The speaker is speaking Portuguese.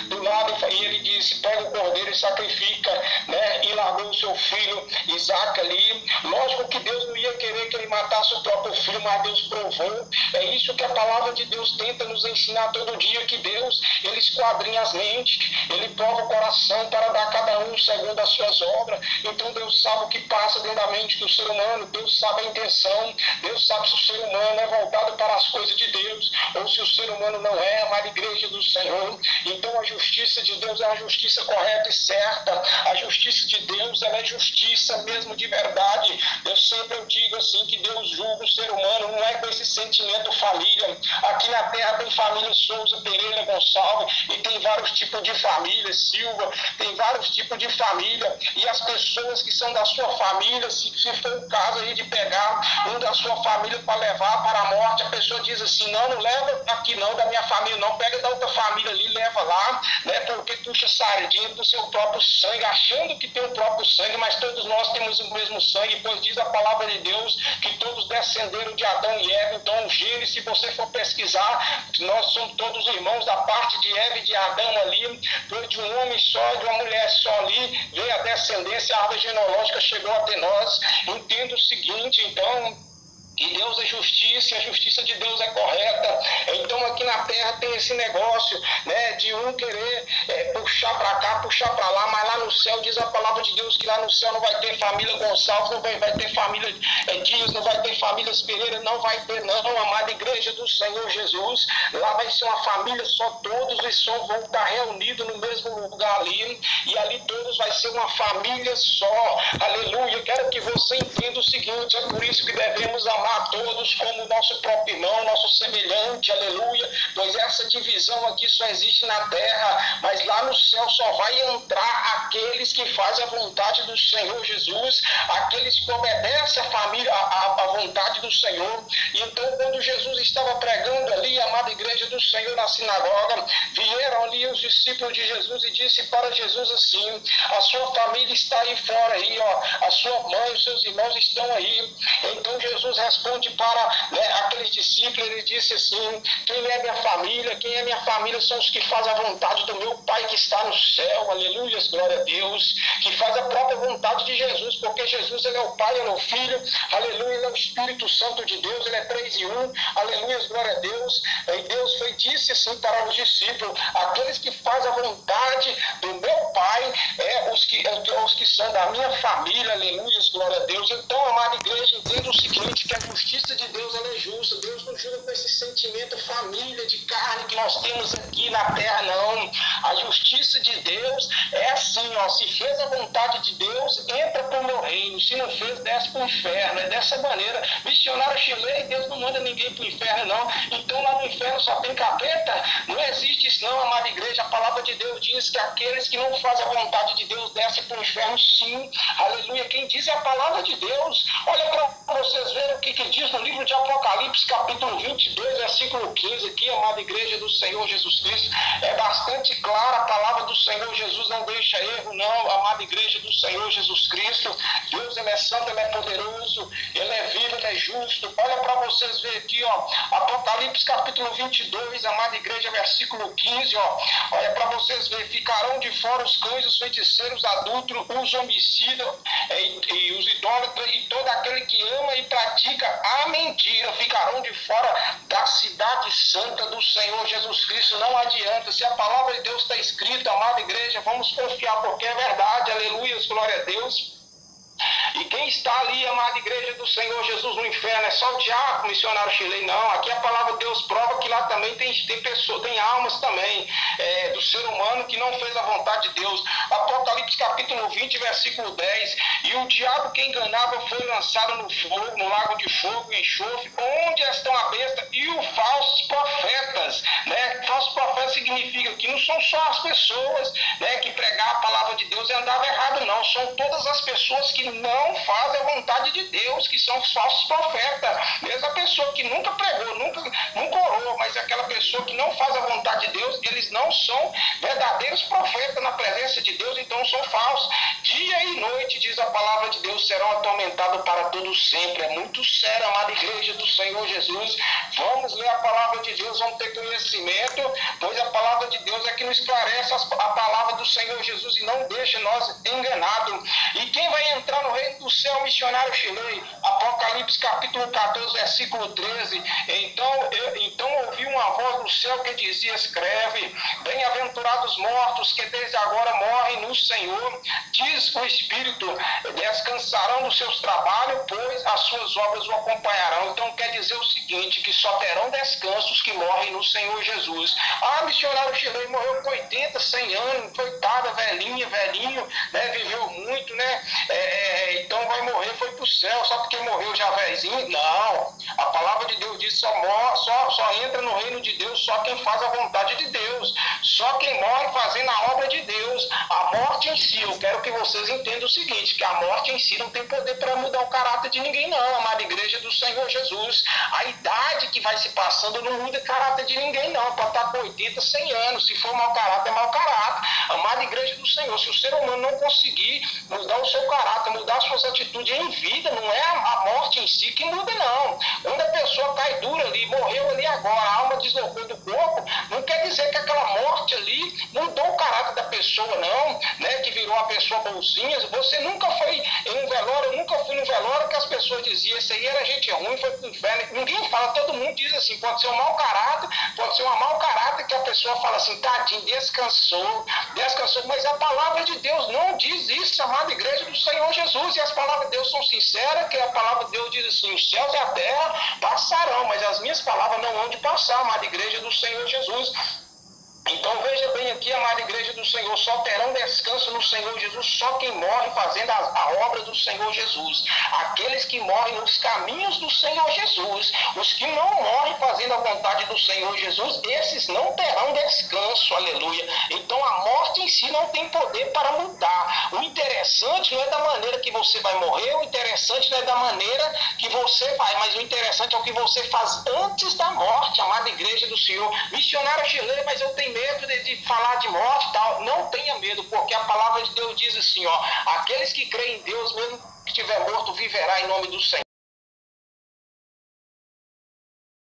do lado, e ele disse, pega o cordeiro e sacrifica, né? E largou o seu filho Isaac ali. Lógico que Deus não ia querer que ele matasse o próprio filho, mas Deus provou. É isso que a palavra de Deus tenta nos ensinar todo dia, que Deus, ele esquadrinha as mentes, ele prova o coração para dar a cada um segundo as suas obras. Então Deus sabe o que passa dentro da mente do ser humano, Deus sabe a intenção, Deus sabe se o ser humano é voltado para as coisas de Deus, ou se o ser humano não é, amada igreja do Senhor. Então a justiça de Deus é a justiça correta e certa. A justiça de Deus, ela é justiça mesmo de verdade. Eu digo assim, que Deus julga o ser humano, não é com esse sentimento família. Aqui na terra tem família Souza, Pereira, Gonçalves, e tem vários tipos de família, Silva, tem vários tipos de família, e as pessoas que são da sua família, se for o caso aí de pegar um da sua família para levar para a morte, a pessoa diz assim, não leva aqui não, da minha família não, pega da outra família ali, leva lá, né, porque puxa sardinha do seu próprio sangue, achando que tem o próprio sangue, mas todos nós temos o mesmo sangue, pois diz a palavra de Deus que todos descenderam de Adão e Eva. Então o Gênesis, se você for pesquisar, nós somos todos irmãos da parte de Eva e de Adão ali, de um homem só, de uma mulher só ali, veio a descendência, a árvore genealógica chegou até nós. Entenda o seguinte, então, que Deus é justiça, e a justiça de Deus é correta. Então aqui na terra tem esse negócio, né, de um querer puxar para cá, puxar para lá, mas lá no céu diz a palavra de Deus que lá no céu não vai ter família Gonçalves, não vai ter família Dias, não vai ter família Pereira, não vai ter não, amada igreja do Senhor Jesus. Lá vai ser uma família só, todos e só vão estar reunidos no mesmo lugar ali, e ali todos vai ser uma família só. Aleluia. Eu quero que você entenda o seguinte, é por isso que devemos amar a todos como nosso próprio irmão, nosso semelhante, aleluia, pois essa divisão aqui só existe na terra, mas lá no céu só vai entrar aqueles que fazem a vontade do Senhor Jesus, aqueles que obedecem a vontade do Senhor. E então quando Jesus estava pregando ali, amada igreja do Senhor, na sinagoga, vieram ali os discípulos de Jesus e disse para Jesus assim, a sua família está aí fora aí, ó, a sua mãe, os seus irmãos estão aí. Então Jesus responde para, né, aqueles discípulos, ele disse assim, quem é minha família? Quem é minha família são os que fazem a vontade do meu Pai que está no céu, aleluia, glória a Deus, que faz a própria vontade de Jesus, porque Jesus, ele é o Pai, ele é o Filho, aleluia, ele é o Espírito Santo de Deus, ele é 3 em 1, aleluia, glória a Deus. E Deus disse assim para os discípulos, aqueles que fazem a vontade do meu Pai, os que são da minha família, aleluia, glória a Deus. Então, amada igreja, entenda o seguinte, que a justiça de Deus, ela é justa. Deus não julga com esse sentimento família de carne que nós temos aqui na terra, não. A justiça de Deus é assim, ó, se fez a vontade de Deus, entra para o meu reino, se não fez, desce para o inferno. É dessa maneira. Missionário chileno, Deus não manda ninguém para o inferno, não. Então lá no inferno só tem capeta? Não existe isso não, amada igreja. A palavra de Deus diz que aqueles que não fazem a vontade de Deus descem para o inferno, sim. Aleluia. Quem diz é a palavra de Deus. Olha para vocês verem o que diz no livro de Apocalipse, capítulo 22, versículo 15, aqui, amada igreja do Senhor Jesus Cristo. É bastante clara a palavra do Senhor Jesus, não deixa erro não, amada igreja do Senhor Jesus Cristo. Deus, ele é santo, ele é poderoso, ele é vivo, ele é justo. Olha para vocês verem aqui, ó, Apocalipse capítulo 22, amada igreja, versículo 15, ó. Olha para vocês verem, ficarão de fora os cães, os feiticeiros, os adúlteros, os homicidas e os idólatras e todo aquele que ama e pratica a mentira, ficarão de fora da cidade santa do Senhor Jesus Cristo. Não adianta, se a palavra de Deus está escrita, amada igreja, vamos confiar porque é verdade, aleluia, glória a Deus. E quem está ali, amada igreja do Senhor Jesus, no inferno, é só o diabo, missionário chileno? Não, aqui a palavra de Deus prova que lá também tem pessoas, tem almas também, do ser humano que não fez a vontade de Deus. Apocalipse capítulo 20, versículo 10, e o diabo que enganava foi lançado no fogo, no lago de fogo e enxofre, onde estão a besta e os falsos profetas, né? Falsos profetas significa que não são só as pessoas, né, que pregavam a palavra de Deus e andavam errado, não, são todas as pessoas que não fazem a vontade de Deus, que são os falsos profetas. Mesmo a pessoa que nunca pregou, nunca orou, mas aquela pessoa que não faz a vontade de Deus, eles não são verdadeiros profetas na presença de Deus, então são falsos. dia e noite, diz a palavra de Deus, serão atormentados para todo sempre. É muito sério, amada igreja do Senhor Jesus. Vamos ler a palavra de Deus, vamos ter conhecimento, pois a palavra de Deus é que nos esclarece a palavra do Senhor Jesus e não deixa nós enganados. E quem vai entrar no reino do céu, missionário Chilei? Apocalipse capítulo 14, versículo 13. Então ouvi uma voz do céu que dizia: escreve, bem-aventurados mortos que desde agora morrem no Senhor, diz o Espírito, descansarão dos seus trabalhos, pois as suas obras o acompanharão. Então quer dizer o seguinte, que só terão descansos que morrem no Senhor Jesus. Ah, missionário Chilei morreu com 80, 100 anos, coitada, velhinho, né, viveu muito, né, então vai morrer, foi pro céu, só porque morreu já velhinho? Não, a palavra de Deus diz, só entra no reino de Deus só quem faz a vontade de Deus, só quem morre fazendo a obra de Deus. A morte em si, eu quero que vocês entendam o seguinte, que a morte em si não tem poder para mudar o caráter de ninguém não, amada igreja do Senhor Jesus. A idade que vai se passando não muda o caráter de ninguém não, pode estar com 80, 100 anos, se for mau caráter, é mau caráter. Amada igreja do Senhor, se o ser humano não conseguir mudar o seu caráter, mudar as suas atitudes em vida, não é a morte em si que muda não. Quando a pessoa cai dura ali, morreu ali agora, a alma deslocou do corpo, não quer dizer que aquela morte ali mudou o caráter da pessoa não, né, que virou uma pessoa bonzinha. Você nunca foi em um velório, eu nunca fui num velório que as pessoas diziam, esse aí era gente ruim, foi pro inferno. Ninguém fala, todo mundo diz assim, pode ser um mau caráter, pode ser um mau caráter que a pessoa fala assim, tadinho, descansou, mas a palavra de Deus não diz isso, amada igreja do Senhor Jesus, e as palavras de Deus são sinceras, que a palavra de Deus diz assim, os céus e a terra passarão, mas as minhas palavras não hão de passar, amada igreja do Senhor Jesus. Então veja bem aqui, amada igreja do Senhor, só terão descanso no Senhor Jesus só quem morre fazendo a obra do Senhor Jesus. Aqueles que morrem nos caminhos do Senhor Jesus, os que não morrem fazendo a vontade do Senhor Jesus, esses não terão descanso, aleluia. Então a morte em si não tem poder para mudar. O interessante não é da maneira que você vai morrer, o interessante não é da maneira que você vai, mas o interessante é o que você faz antes da morte, amada igreja do Senhor. Missionário Chilei, mas eu tenho medo de falar de morte e tal. Não tenha medo, porque a palavra de Deus diz assim, ó, aqueles que creem em Deus, mesmo que estiver morto, viverá em nome do Senhor.